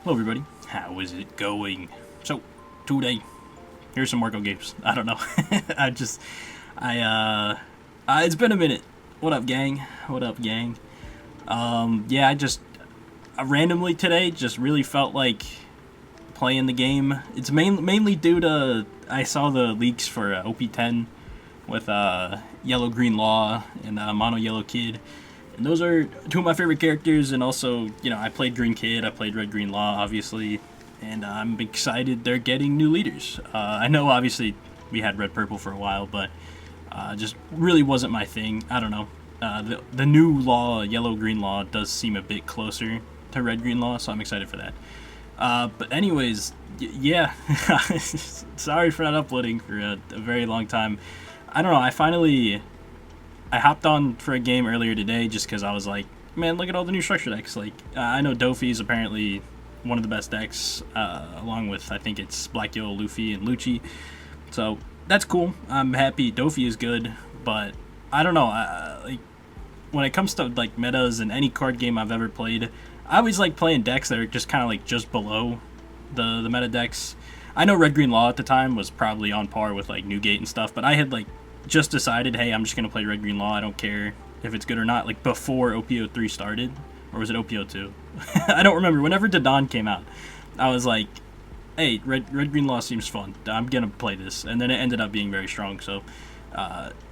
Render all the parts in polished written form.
Hello everybody, how is it going? So, today, here's some Marco games. I don't know. It's been a minute. What up, gang? What up, gang? Yeah, I randomly today just really felt like playing the game. It's mainly due to, I saw the leaks for OP10 with Yellow Green Law and Mono Yellow Kid. And those are two of my favorite characters, and also, I played Green Kid, I played Red Green Law, obviously, and I'm excited they're getting new leaders. I know, obviously, we had Red Purple for a while, but just really wasn't my thing. I don't know. The new law, Yellow Green Law, does seem a bit closer to Red Green Law, so I'm excited for that. But anyways, yeah, sorry for not uploading for a very long time. I don't know, I hopped on for a game earlier today just because I was like, man, look at all the new structure decks. Like, I know Dofi is apparently one of the best decks, along with, I think it's Black Yellow, Luffy, and Lucci. So, that's cool. I'm happy Dofi is good, but I don't know. Like, when it comes to, like, metas in any card game I've ever played, I always like playing decks that are just kind of, like, just below the meta decks. I know Red Green Law at the time was probably on par with, like, Newgate and stuff, but I had, like, just decided, hey, I'm just going to play Red Green Law. I don't care if it's good or not. Like, before OP03 started. Or was it OP02? I don't remember. Whenever Dodon came out, I was like, hey, Red Green Law seems fun. I'm going to play this. And then it ended up being very strong. So,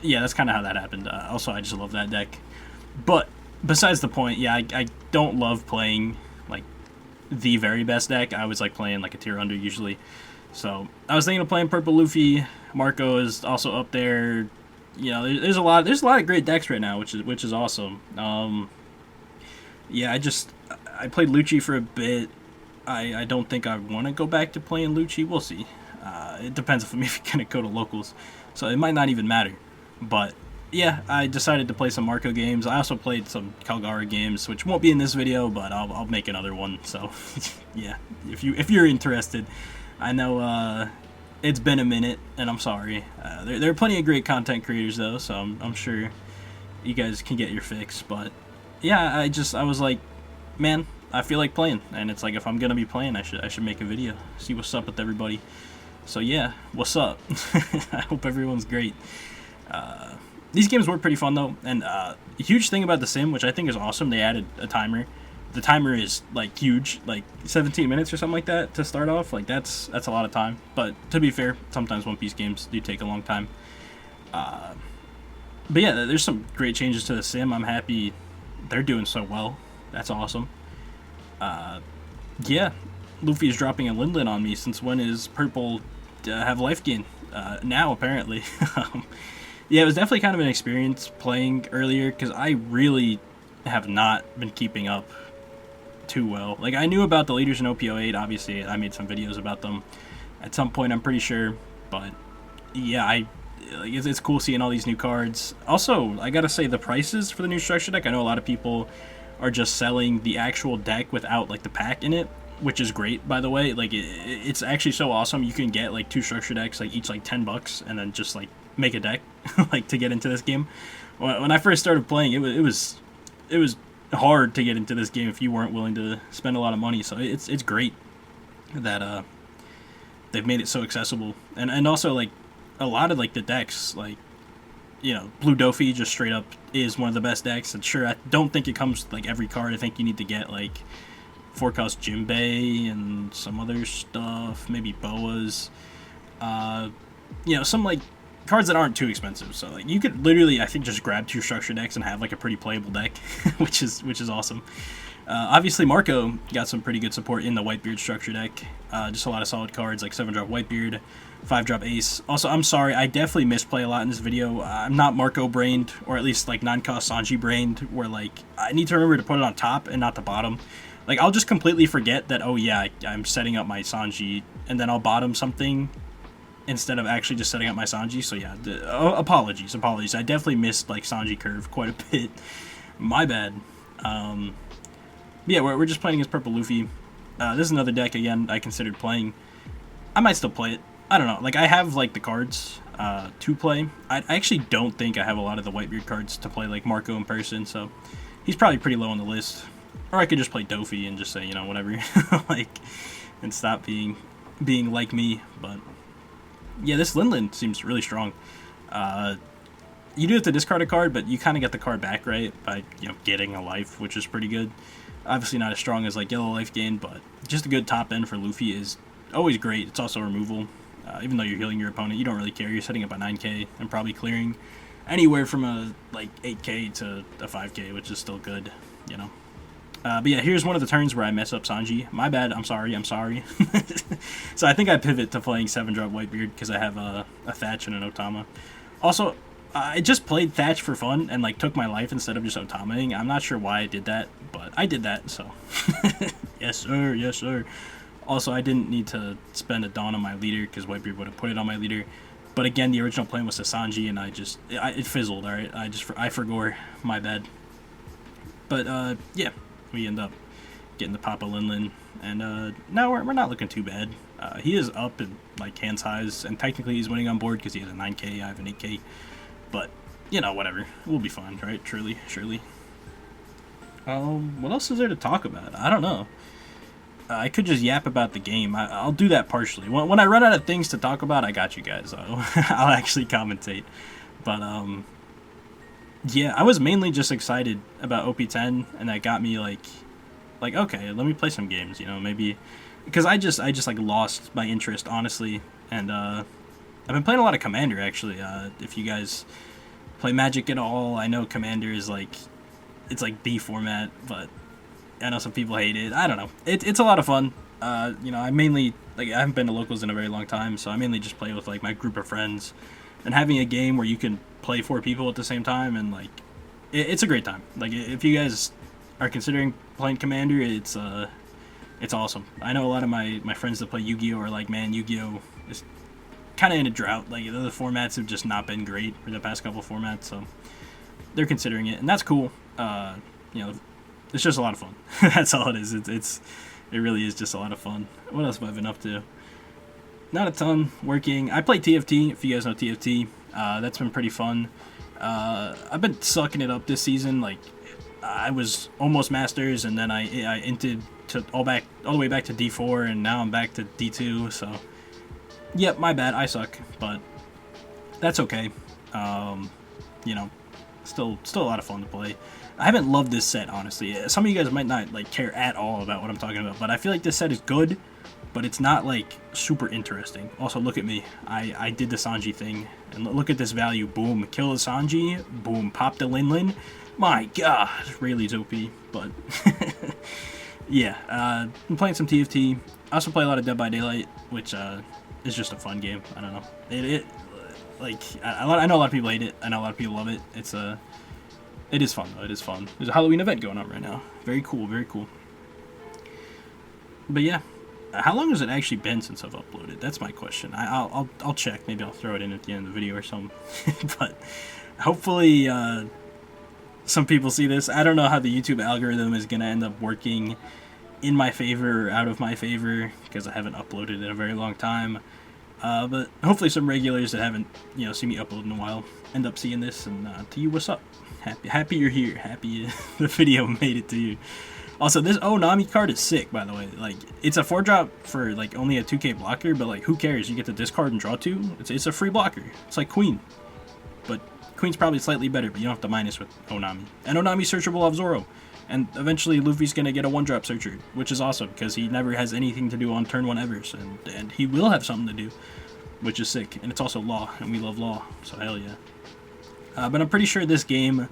yeah, that's kind of how that happened. Also, I just love that deck. But, besides the point, yeah, I don't love playing, like, the very best deck. I always like playing, like, a tier under, usually. So, I was thinking of playing Purple Luffy. Marco is also up there. There's a lot of great decks right now, which is awesome. Yeah, I played Lucci for a bit. I don't think I want to go back to playing Lucci. We'll see. It depends if I'm even gonna go to locals, so it might not even matter. But yeah, I decided to play some Marco games. I also played some Calgara games, which won't be in this video, but I'll make another one. So yeah, if you're interested. I know it's been a minute, and I'm sorry. There are plenty of great content creators, though, so I'm sure you guys can get your fix. But yeah, I was like, man, I feel like playing, and it's like if I'm gonna be playing, I should make a video, see what's up with everybody. So yeah, what's up? I hope everyone's great. These games were pretty fun though, and a huge thing about the sim, which I think is awesome, they added a timer. The timer is, like, huge, like 17 minutes or something like that to start off. Like, that's a lot of time. But to be fair, sometimes One Piece games do take a long time. But yeah, there's some great changes to the sim. I'm happy they're doing so well. That's awesome. Yeah, Luffy is dropping a Lindlin on me. Since when is Purple have life gain? Now, apparently. Yeah, it was definitely kind of an experience playing earlier, because I really have not been keeping up too well. Like, I knew about the leaders in OP08, obviously. I made some videos about them at some point, I'm pretty sure. But yeah, it's cool seeing all these new cards. Also, I gotta say, the prices for the new structure deck, I know a lot of people are just selling the actual deck without, like, the pack in it, which is great, by the way. Like, it's actually so awesome. You can get, like, 2 structure decks, like, each like $10, and then just, like, make a deck like, to get into this game. When I first started playing, it was hard to get into this game if you weren't willing to spend a lot of money. So it's great that they've made it so accessible, and also, like, a lot of, like, the decks, like, Blue Dofi just straight up is one of the best decks. And sure, I don't think it comes with, like, every card. I think you need to get, like, 4-cost Jimbei and some other stuff, maybe Boas, some, like, cards that aren't too expensive. So, like, you could literally, I think, just grab 2 structure decks and have, like, a pretty playable deck, which is awesome. Obviously, Marco got some pretty good support in the Whitebeard structure deck. Just a lot of solid cards, like 7-drop Whitebeard, 5-drop Ace. Also, I'm sorry, I definitely misplay a lot in this video. I'm not Marco brained, or at least, like, non-cost Sanji brained, where, like, I need to remember to put it on top and not the bottom. Like, I'll just completely forget that, oh yeah, I'm setting up my Sanji, and then I'll bottom something instead of actually just setting up my Sanji. So yeah, apologies. I definitely missed, like, Sanji curve quite a bit. My bad. Yeah, we're just playing as Purple Luffy. This is another deck, again, I considered playing. I might still play it. I don't know. Like, I have, like, the cards to play. I actually don't think I have a lot of the Whitebeard cards to play, like, Marco in person, so he's probably pretty low on the list. Or I could just play Dofi and just say, you know, whatever, like, and stop being like me. But yeah, this Linlin seems really strong. You do have to discard a card, but you kind of get the card back, right, by, you know, getting a life, which is pretty good. Obviously not as strong as, like, yellow life gain, but just a good top end for Luffy is always great. It's also removal. Even though you're healing your opponent, you don't really care. You're setting up a 9k and probably clearing anywhere from a, like, 8k to a 5k, which is still good, you know. But yeah, here's one of the turns where I mess up Sanji. My bad, I'm sorry. So I think I pivot to playing 7-drop Whitebeard because I have a Thatch and an Otama. Also, I just played Thatch for fun and, like, took my life instead of just Otamaing. I'm not sure why I did that, but I did that, so. Yes, sir, yes, sir. Also, I didn't need to spend a Dawn on my leader because Whitebeard would have put it on my leader. But again, the original plan was to Sanji, and it fizzled, alright? I forgore, my bad. But, yeah, we end up getting the Papa Linlin, and now we're not looking too bad. He is up in, like, hand size, and technically he's winning on board because he has a 9k, I have an 8k. But, you know, whatever. We'll be fine, right? Surely. What else is there to talk about? I don't know. I could just yap about the game. I'll do that partially. When I run out of things to talk about, I got you guys. I'll actually commentate. But, yeah, I was mainly just excited about OP10, and that got me, like, okay, let me play some games, you know, maybe. Because I just like, lost my interest, honestly. And, I've been playing a lot of Commander, actually. If you guys play Magic at all, I know Commander is, like, it's like the format, but I know some people hate it. I don't know. It's a lot of fun. You know, I mainly, like, I haven't been to locals in a very long time, so I mainly just play with, like, my group of friends. And having a game where you can play 4 people at the same time, and, like, it's a great time. Like, if you guys are considering playing Commander, it's awesome. I know a lot of my friends that play Yu-Gi-Oh! Are like, man, Yu-Gi-Oh! Is kind of in a drought. Like, the other formats have just not been great for the past couple formats, so they're considering it, and that's cool. You know, it's just a lot of fun. That's all it is. It really is just a lot of fun. What else have I been up to? Not a ton. Working. I play TFT, if you guys know TFT. That's been pretty fun. I've been sucking it up this season. Like, I was almost Masters, and then I inted to all the way back to D4, and now I'm back to D2, so yep, my bad, I suck, but that's okay. You know, still a lot of fun to play. I haven't loved this set, honestly. Some of you guys might not, like, care at all about what I'm talking about, but I feel like this set is good, but it's not, like, super interesting. Also, look at me. I did the Sanji thing, and look at this value. Boom, kill the Sanji. Boom, pop the Linlin. My god, Rayleigh's OP, but yeah, I'm playing some TFT. I also play a lot of Dead by Daylight, which is just a fun game. I don't know. Like, I know a lot of people hate it. I know a lot of people love it. It is fun, though. It is fun. There's a Halloween event going on right now. Very cool, very cool. But yeah, how long has it actually been since I've uploaded? That's my question. I'll check. Maybe I'll throw it in at the end of the video or something. But hopefully some people see this. I don't know how the YouTube algorithm is going to end up working in my favor or out of my favor, because I haven't uploaded in a very long time. But hopefully some regulars that haven't, you know, seen me upload in a while end up seeing this, and to you, what's up? Happy you're here. Happy the video made it to you. Also, this Onami card is sick, by the way. Like, it's a 4-drop for, like, only a 2k blocker, but, like, who cares? You get to discard and draw 2. It's a free blocker. It's like Queen. But Queen's probably slightly better, but you don't have to minus with Onami. And Onami searchable off Zoro. And eventually Luffy's going to get a 1-drop searcher, which is awesome, because he never has anything to do on turn 1 ever, and he will have something to do, which is sick. And it's also law, and we love law, so hell yeah. But I'm pretty sure this game,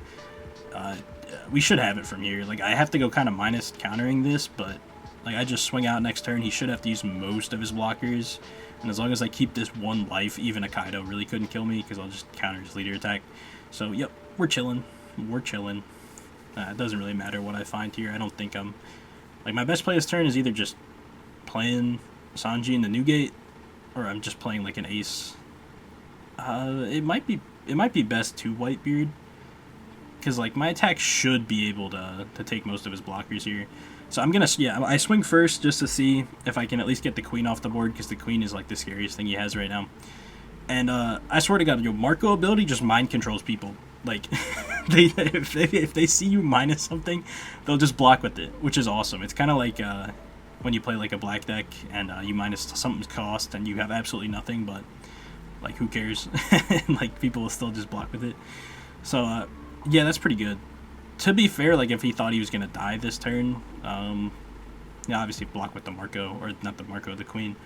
we should have it from here. Like, I have to go kind of minus countering this, but, like, I just swing out next turn. He should have to use most of his blockers, and as long as I keep this 1 life, even a Kaido really couldn't kill me, because I'll just counter his leader attack. So, yep, we're chilling. We're chilling. It doesn't really matter what I find here. I don't think I'm... Like, my best play this turn is either just playing Sanji in the Newgate, or I'm just playing, like, an ace. It might be best to Whitebeard, because, like, my attack should be able to take most of his blockers here. So I'm gonna, yeah, I swing first just to see if I can at least get the Queen off the board, because the Queen is, like, the scariest thing he has right now. And I swear to God, your Marco ability just mind controls people. Like, if they see you minus something, they'll just block with it, which is awesome. It's kind of like when you play like a black deck and you minus something's cost and you have absolutely nothing, but like who cares? And like people will still just block with it. So yeah, that's pretty good. To be fair, like if he thought he was gonna die this turn, yeah, obviously block with the Marco, or not the Marco, the Queen.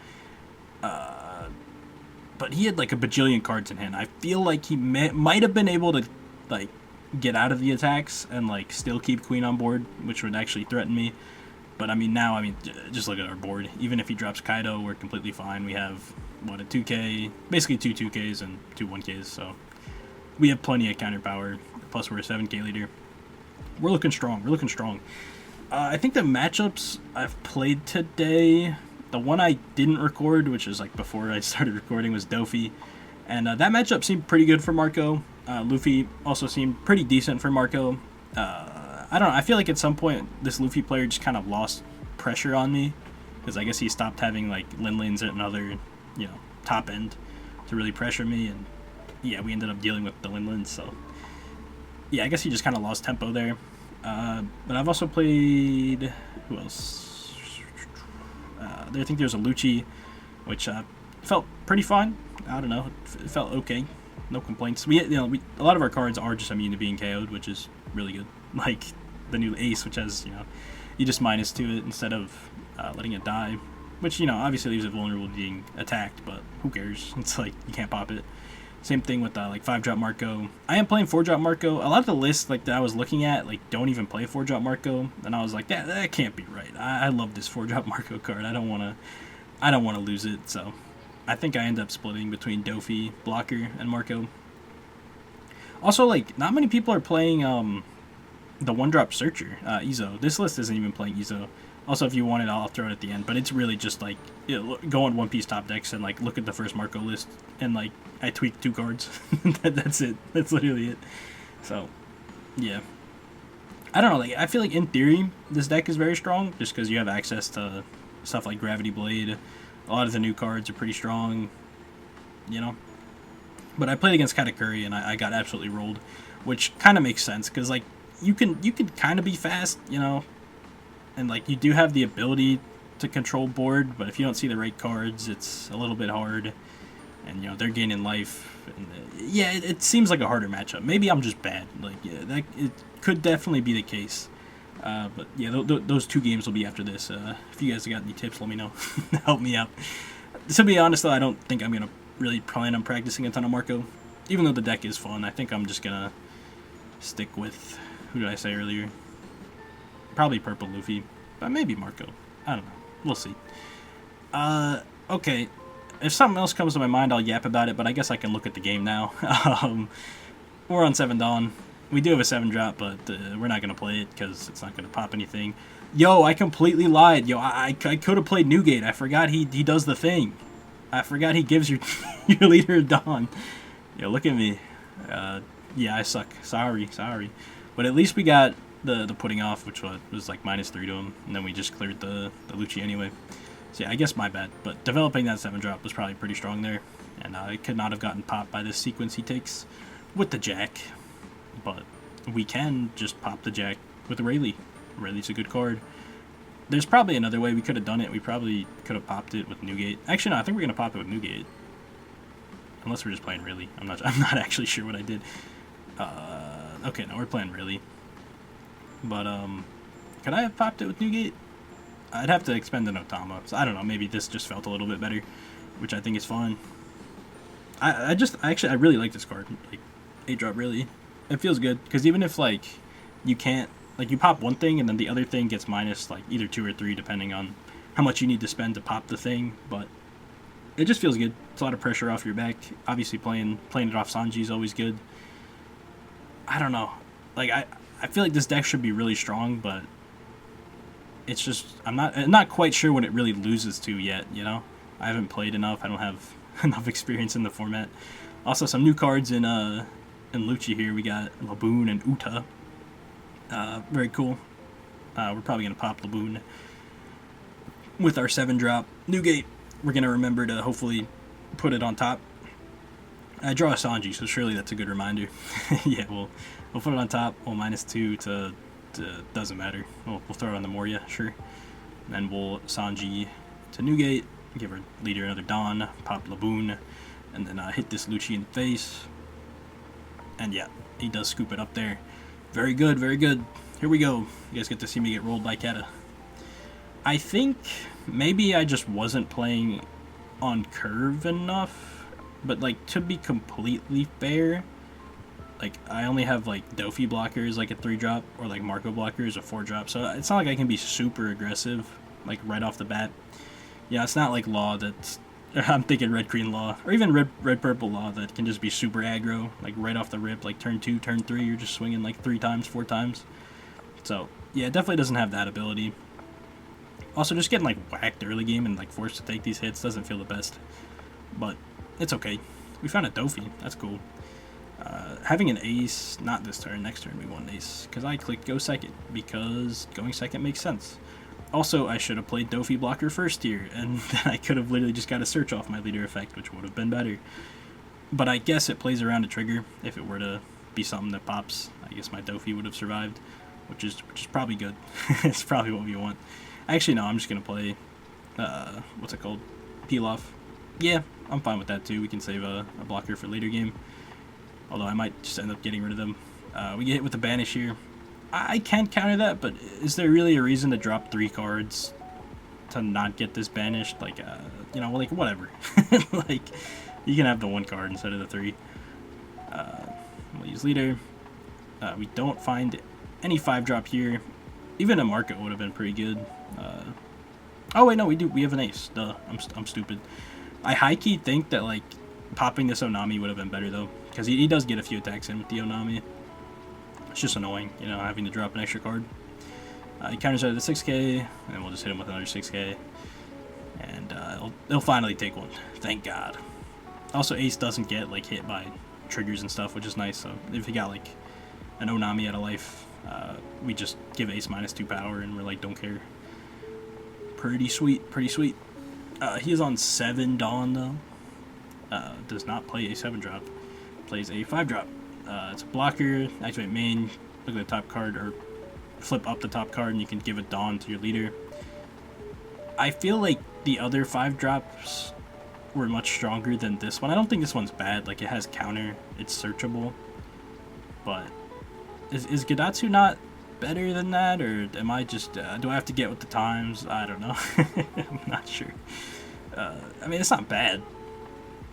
But he had like a bajillion cards in hand. I feel like he might have been able to like get out of the attacks and like still keep Queen on board, which would actually threaten me. But I mean now, I mean just look at our board. Even if he drops Kaido, we're completely fine. We have what, a 2K, basically two 2Ks and two 1Ks, so we have plenty of counter power. Plus we're a 7K leader. We're looking strong. We're looking strong. I think the matchups I've played today, the one I didn't record, which is like before I started recording, was Dofi. And that matchup seemed pretty good for Marco. Luffy also seemed pretty decent for Marco. I don't know. I feel like at some point this Luffy player just kind of lost pressure on me. Because I guess he stopped having like Linlins at another, you know, top end to really pressure me. And yeah, we ended up dealing with the Linlins. So yeah, I guess he just kind of lost tempo there. But I've also played, who else? I think there's a Lucci, which felt pretty fun. I don't know, it felt okay. No complaints. A lot of our cards are just immune to being KO'd, which is really good. Like the new Ace, which has, you just minus to it instead of letting it die, which, obviously leaves it vulnerable to being attacked, but who cares? It's like, you can't pop it. Same thing with like 5-drop Marco. I am playing 4-drop Marco. A lot of the lists like that I was looking at like don't even play 4-drop Marco, and I was like, that can't be right. I love this 4-drop Marco card. I don't want to lose it. So I think I end up splitting between Dofi, Blocker, and Marco. Also, like, not many people are playing the 1-drop Searcher, Izo. This list isn't even playing Izo. Also, if you want it, I'll throw it at the end. But it's really just like, go on One Piece top decks and like look at the first Marco list, and like I tweaked 2 cards. That's it. That's literally it. So, yeah. I don't know. Like, I feel like in theory this deck is very strong, just because you have access to stuff like Gravity Blade. A lot of the new cards are pretty strong, But I played against Katakuri and I got absolutely rolled, which kind of makes sense because like you can kind of be fast, and like you do have the ability to control board, but if you don't see the right cards, it's a little bit hard. And they're gaining life. And, yeah, it seems like a harder matchup. Maybe I'm just bad. Like, yeah, it could definitely be the case. But yeah, those 2 games will be after this. If you guys got any tips, let me know. Help me out. To be honest, though, I don't think I'm gonna really plan on practicing a ton of Marco. Even though the deck is fun, I think I'm just gonna stick with, who did I say earlier? Probably Purple Luffy, but maybe Marco. I don't know. We'll see. Okay. If something else comes to my mind, I'll yap about it, but I guess I can look at the game now. We're on 7 Dawn. We do have a 7-drop, but we're not going to play it because it's not going to pop anything. Yo, I completely lied. Yo, I could have played Newgate. I forgot he does the thing. I forgot he gives your leader a Dawn. Yo, look at me. Yeah, I suck. Sorry. But at least we got the putting off, which was like -3 to him, and then we just cleared the Lucci anyway. So yeah, I guess my bad, but developing that 7-drop was probably pretty strong there, and it could not have gotten popped by this sequence he takes with the Jack, but we can just pop the Jack with Rayleigh. Rayleigh's a good card. There's probably another way we could have done it. We probably could have popped it with Newgate. Actually, no, I think we're gonna pop it with Newgate, unless we're just playing Rayleigh. I'm not actually sure what I did. Okay, no, we're playing Rayleigh, but could I have popped it with Newgate? I'd have to expend an Otama, so I don't know, maybe this just felt a little bit better, which I think is fine. I really like this card, like 8-drop Rayleigh. It feels good, because even if, like, you can't, like, you pop one thing and then the other thing gets minus, like, either 2 or 3, depending on how much you need to spend to pop the thing, but it just feels good. It's a lot of pressure off your back. Obviously, playing it off Sanji is always good. I don't know. Like, I feel like this deck should be really strong, but it's just, I'm not quite sure what it really loses to yet, I haven't played enough. I don't have enough experience in the format. Also, some new cards in Lucci here. We got Laboon and Uta. Very cool. We're probably going to pop Laboon with our 7-drop. Newgate, we're going to remember to hopefully put it on top. I draw a Sanji, so surely that's a good reminder. Yeah, we'll put it on top. We'll -2 to doesn't matter. We'll throw it on the Moria, sure. And then we'll Sanji to Newgate, give our leader another Dawn, pop Laboon, and then hit this Lucci in the face. And yeah, he does scoop it up there. Very good, very good. Here we go. You guys get to see me get rolled by Kata. I think maybe I just wasn't playing on curve enough, but like to be completely fair, like I only have like Dofi blockers like a 3-drop or like Marco blockers a 4-drop, so it's not like I can be super aggressive like right off the bat. Yeah, it's not like Law that's I'm thinking red green Law or even red purple Law that can just be super aggro like right off the rip, like turn 2, turn 3 you're just swinging like 3 times, 4 times. So yeah, it definitely doesn't have that ability. Also, just getting like whacked early game and like forced to take these hits doesn't feel the best, but it's okay. We found a Dofi, that's cool. Having an ace, not this turn, next turn we want an ace, because I clicked go second, because going second makes sense. Also, I should have played Dofi blocker first here, and then I could have literally just got a search off my leader effect, which would have been better. But I guess it plays around a trigger. If it were to be something that pops, I guess my Dofi would have survived, which is probably good. It's probably what we want. Actually, no, I'm just going to play, what's it called? Pilaf. Yeah, I'm fine with that too. We can save a blocker for later game. Although I might just end up getting rid of them. We get hit with the banish here. I can counter that, but is there really a reason to drop 3 cards to not get this banished? Like, you know, like, whatever. Like, you can have the 1 card instead of the 3. We'll use leader. We don't find any 5-drop here. Even a Marco would have been pretty good. Oh, wait, no, we do. We have an ace. Duh, I'm stupid. I high-key think that, like, popping this Onami would have been better, though. Because he does get a few attacks in with the Onami. It's just annoying, you know, having to drop an extra card. He counters out of the 6k, and we'll just hit him with another 6k. And he'll finally take one. Thank God. Also, Ace doesn't get, like, hit by triggers and stuff, which is nice. So if he got, like, an Onami out of life, we just give Ace -2 power, and we're like, don't care. Pretty sweet, pretty sweet. He is on 7 Dawn, though. Does not play a 7-drop. Plays a 5-drop. It's a blocker, activate main, look at the top card, or flip up the top card, and you can give a Dawn to your leader. I feel like the other 5-drops were much stronger than this one. I don't think this one's bad. Like, it has counter, it's searchable. But is Gadatsu not better than that, or am I just, do I have to get with the times? I don't know. I'm not sure. I mean, it's not bad.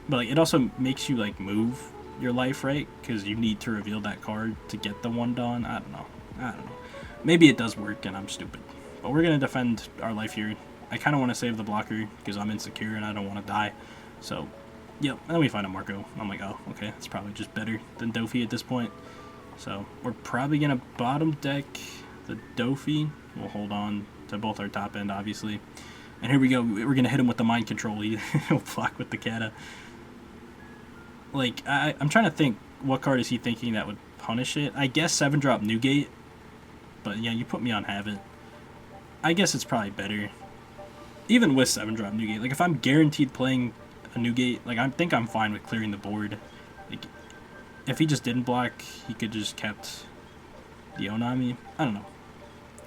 But like, it also makes you like move your life, right? Because you need to reveal that card to get the 1 Dawn. I don't know. Maybe it does work and I'm stupid. But we're going to defend our life here. I kind of want to save the blocker because I'm insecure and I don't want to die. So, yep. And then we find a Marco. I'm like, oh, okay. It's probably just better than Dofi at this point. So, we're probably going to bottom deck the Dofi. We'll hold on to both our top end, obviously. And here we go. We're going to hit him with the mind control. He'll block with the Kata. Like, I'm trying to think, what card is he thinking that would punish it? I guess 7-drop Newgate. But yeah, you put me on Habit. I guess it's probably better. Even with 7-drop Newgate. Like, if I'm guaranteed playing a Newgate, like, I think I'm fine with clearing the board. Like, if he just didn't block, he could just kept the Onami. I don't know.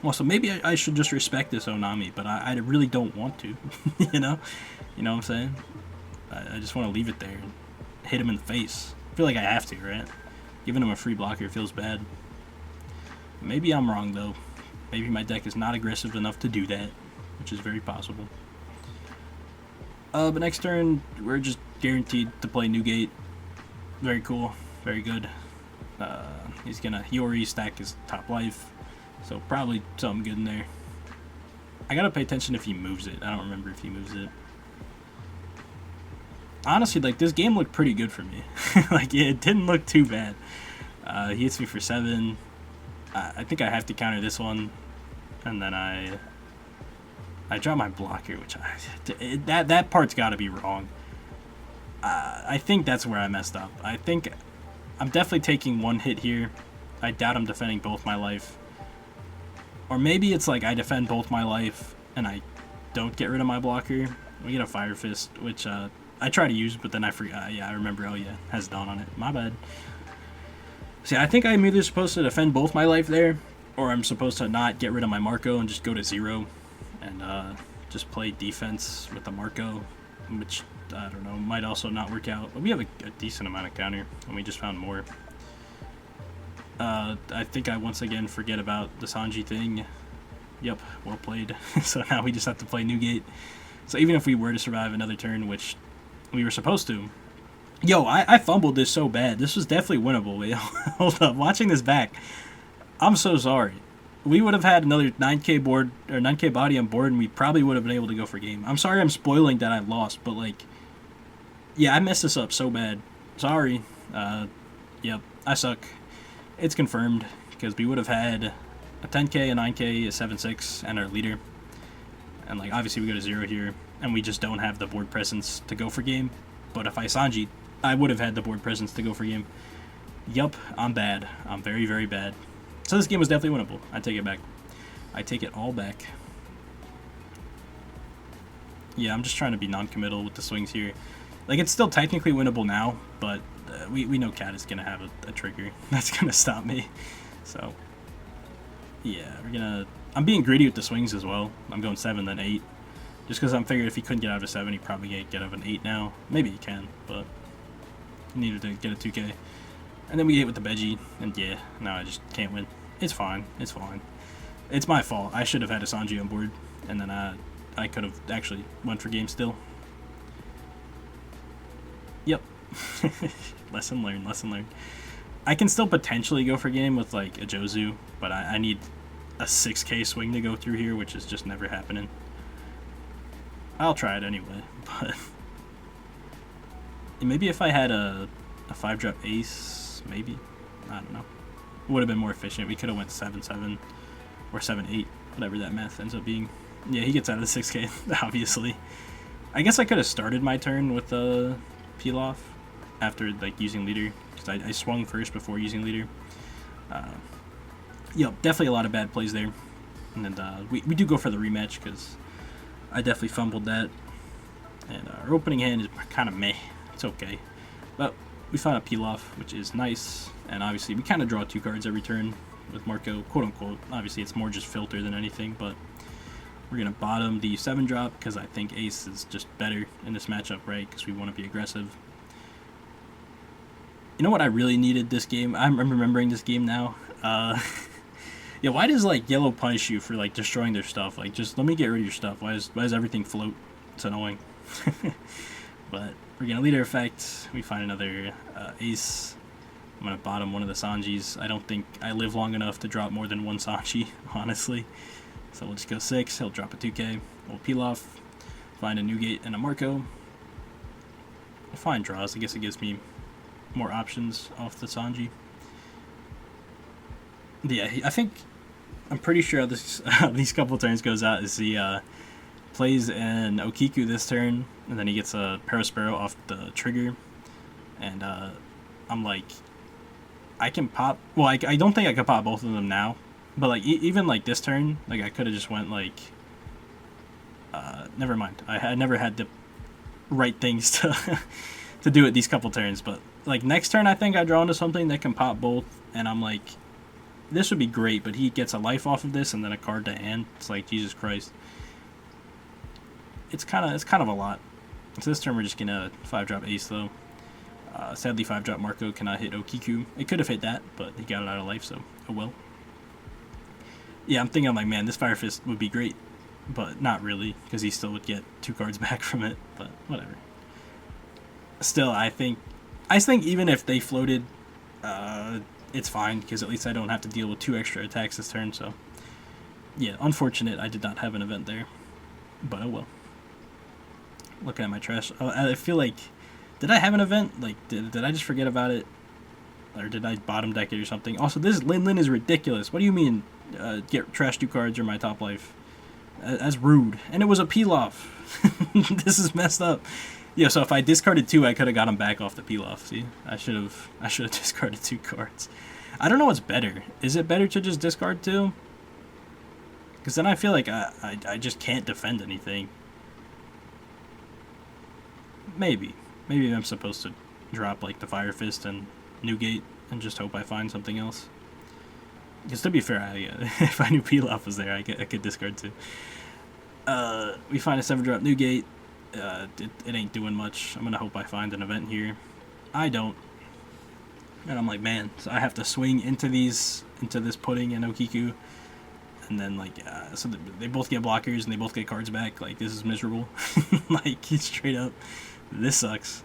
Also, maybe I should just respect this Onami, but I really don't want to. You know? You know what I'm saying? I just want to leave it there and hit him in the face. I feel like I have to, right? Giving him a free blocker feels bad. Maybe I'm wrong, though. Maybe my deck is not aggressive enough to do that, which is very possible. But next turn, we're just guaranteed to play Newgate. Very cool. Very good. He's gonna Hiyori stack his top life, so probably something good in there. I gotta pay attention if he moves it. I don't remember if he moves it. Honestly, like, this game looked pretty good for me. Like, it didn't look too bad. He hits me for 7. I think I have to counter this one, and then I drop my blocker, which that part's got to be wrong. I think that's where I messed up. I think I'm definitely taking 1 hit here. I doubt I'm defending both my life. Or maybe it's like I defend both my life and I don't get rid of my blocker. We get a Fire Fist, which I I try to use, but then I forgot. Yeah, I remember. Oh yeah, has Dawn on it. My bad. See, I think I'm either supposed to defend both my life there, or I'm supposed to not get rid of my Marco and just go to 0, and just play defense with the Marco, which I don't know, might also not work out. But we have a decent amount of counter, and we just found more. I think I once again forget about the Sanji thing. Yep, well played. So now we just have to play Newgate. So even if we were to survive another turn, which we were supposed to. Yo, I fumbled this so bad. This was definitely winnable. Wait, hold up. Watching this back, I'm so sorry. We would have had another 9k board, or 9k body on board, and we probably would have been able to go for game. I'm sorry I'm spoiling that I lost, but, like, yeah, I messed this up so bad. Sorry. Yep, I suck. It's confirmed, because we would have had a 10k, a 9k, a 7-6, and our leader. And, like, obviously we go to 0 here, and we just don't have the board presence to go for game. But if I Sanji, I would have had the board presence to go for game. Yup, I'm bad. I'm very, very bad. So this game was definitely winnable. I take it back. I take it all back. Yeah, I'm just trying to be non-committal with the swings here. Like, it's still technically winnable now, but we know Cat is going to have a trigger. That's going to stop me. So, yeah, we're going to... I'm being greedy with the swings as well. I'm going 7, then 8. Just because I'm figuring if he couldn't get out of a 7, he probably can't get out of an 8 now. Maybe he can, but he needed to get a 2K. And then we hit with the Veggie, and yeah, now I just can't win. It's fine. It's fine. It's my fault. I should have had a Sanji on board, and then I could have actually went for game still. Yep. Lesson learned, lesson learned. I can still potentially go for game with, like, a Jozu, but I need a 6k swing to go through here, which is just never happening. I'll try it anyway, but maybe if I had a 5-drop ace, maybe. I don't know. It would have been more efficient. We could have went 7-7 or 7-8, whatever that math ends up being. Yeah, he gets out of the 6k, obviously. I guess I could have started my turn with a peel off after, like, using leader, because I swung first before using leader. Yep, definitely a lot of bad plays there. And then we do go for the rematch, because I definitely fumbled that. And our opening hand is kind of meh. It's okay. But we found a peel off, which is nice. And obviously we kind of draw 2 cards every turn with Marco, quote unquote. Obviously it's more just filter than anything, but we're going to bottom the 7-drop because I think ace is just better in this matchup, right? Because we want to be aggressive. You know what I really needed this game? I'm remembering this game now. Yeah, why does, like, yellow punish you for, like, destroying their stuff? Like, just let me get rid of your stuff. Why does everything float? It's annoying. But we're going to leader effect. We find another ace. I'm going to bottom one of the Sanjis. I don't think I live long enough to drop more than one Sanji, honestly. So we'll just go 6. He'll drop a 2K. We'll peel off. Find a Newgate and a Marco. We'll find draws. I guess it gives me more options off the Sanji. Yeah, I'm pretty sure how this these couple turns goes out is he plays an Okiku this turn, and then he gets a Parasparrow off the trigger, and I'm like, I can pop. Well, I don't think I could pop both of them now, but like even like this turn, like I could have just went like, never mind. I never had the right things to to do it these couple turns, but like next turn I think I draw into something that can pop both, and I'm like, this would be great, but he gets a life off of this and then a card to hand. It's like, Jesus Christ. It's kind of a lot. So this turn we're just gonna 5-drop ace though. Sadly 5-drop Marco cannot hit Okiku. It could have hit that, but he got it out of life, so oh well. Yeah, I'm thinking, I'm like, man, this Fire Fist would be great, but not really, because he still would get 2 cards back from it, but whatever. Still, I think even if they floated, it's fine, because at least I don't have to deal with 2 extra attacks this turn, so yeah, unfortunate I did not have an event there, but oh well. Looking at my trash, I feel like, did I have an event? Like, did I just forget about it? Or did I bottom deck it or something? Also, this Lin is ridiculous. What do you mean, get trash 2 cards or my top life? That's rude. And it was a peel off. This is messed up. Yeah, so if I discarded 2, I could have got him back off the peel off. See, I should have discarded 2 cards. I don't know what's better. Is it better to just discard 2? Because then I feel like I just can't defend anything. Maybe. Maybe I'm supposed to drop like the Fire Fist and Newgate and just hope I find something else. Because to be fair, if I knew Pilaf was there, I could discard too. We find a 7-drop Newgate. It ain't doing much. I'm gonna hope I find an event here. I don't. And I'm like, man, so I have to swing into this Pudding and Okiku. And then, like, so they both get blockers and they both get cards back. Like, this is miserable. Like, straight up, this sucks.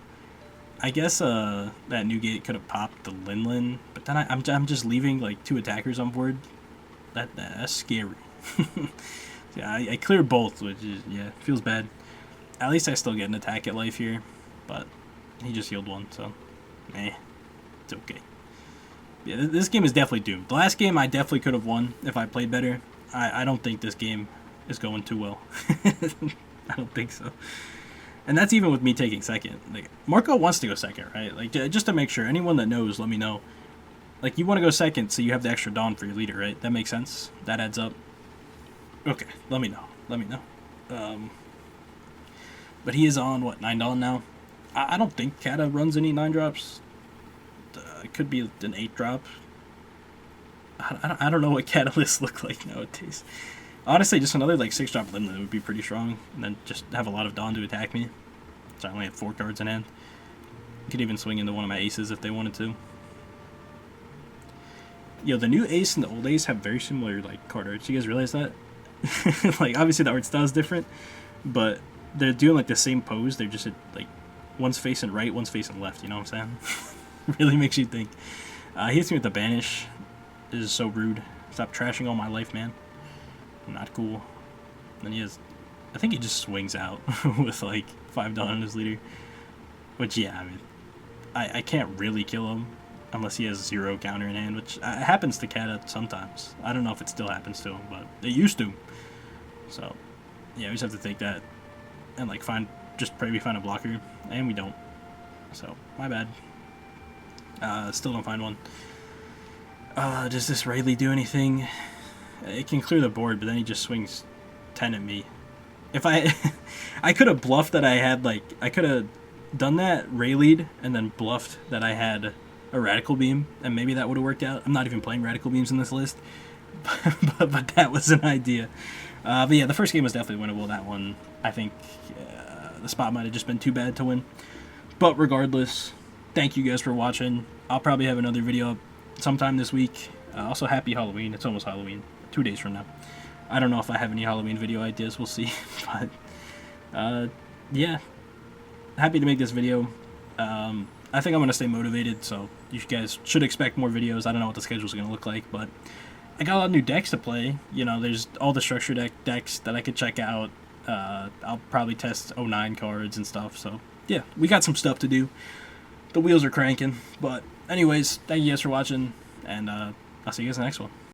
I guess that Newgate could have popped the Linlin, but then I'm just leaving like 2 attackers on board. That's scary. Yeah, I clear both, which is, yeah, feels bad. At least I still get an attack at life here, but he just healed 1, so it's okay. Yeah, this game is definitely doomed. The last game I definitely could have won if I played better. I don't think this game is going too well. I don't think so. And that's even with me taking second. Like, Marco wants to go second, right? Like, just to make sure. Anyone that knows, let me know. Like, you want to go second so you have the extra Dawn for your leader, right? That makes sense? That adds up? Okay, let me know. Let me know. But he is on, what, 9 Dawn now? I don't think Kata runs any 9-drops. It could be an 8-drop. I don't know what Catalysts look like nowadays. Honestly, just another like 6-drop Linlin would be pretty strong, and then just have a lot of Dawn to attack me. So I only have 4 cards in hand. Could even swing into one of my aces if they wanted to. Yo, the new ace and the old ace have very similar like card arts. You guys realize that? Like, obviously the art style is different, but they're doing like the same pose. They're just like one's facing right, one's facing left. You know what I'm saying? Really makes you think. He hits me with the banish. This is so rude. Stop trashing all my life, man. Not cool. Then he has, I think he just swings out with like 5 Dawn on his leader. Which, yeah, I mean, I can't really kill him unless he has 0 counter in hand, which happens to Kata sometimes. I don't know if it still happens to him, but it used to. So, yeah, we just have to take that and like just pray we find a blocker, and we don't. So, my bad. Still don't find one. Does this Rayleigh do anything? It can clear the board, but then he just swings 10 at me. If I could have bluffed that I had, like, I could have done that Rayleigh and then bluffed that I had a Radical Beam, and maybe that would have worked out. I'm not even playing Radical Beams in this list, but that was an idea. But yeah, the first game was definitely winnable. That one, I think the spot might have just been too bad to win. But regardless, thank you guys for watching. I'll probably have another video up sometime this week. Also, happy Halloween. It's almost Halloween. 2 days from now. I don't know if I have any Halloween video ideas. We'll see. But, yeah. Happy to make this video. I think I'm going to stay motivated, so you guys should expect more videos. I don't know what the schedule's going to look like, but I got a lot of new decks to play. You know, there's all the structure decks that I could check out. I'll probably test 09 cards and stuff, so yeah, we got some stuff to do. The wheels are cranking, but anyways, thank you guys for watching, and I'll see you guys in the next one.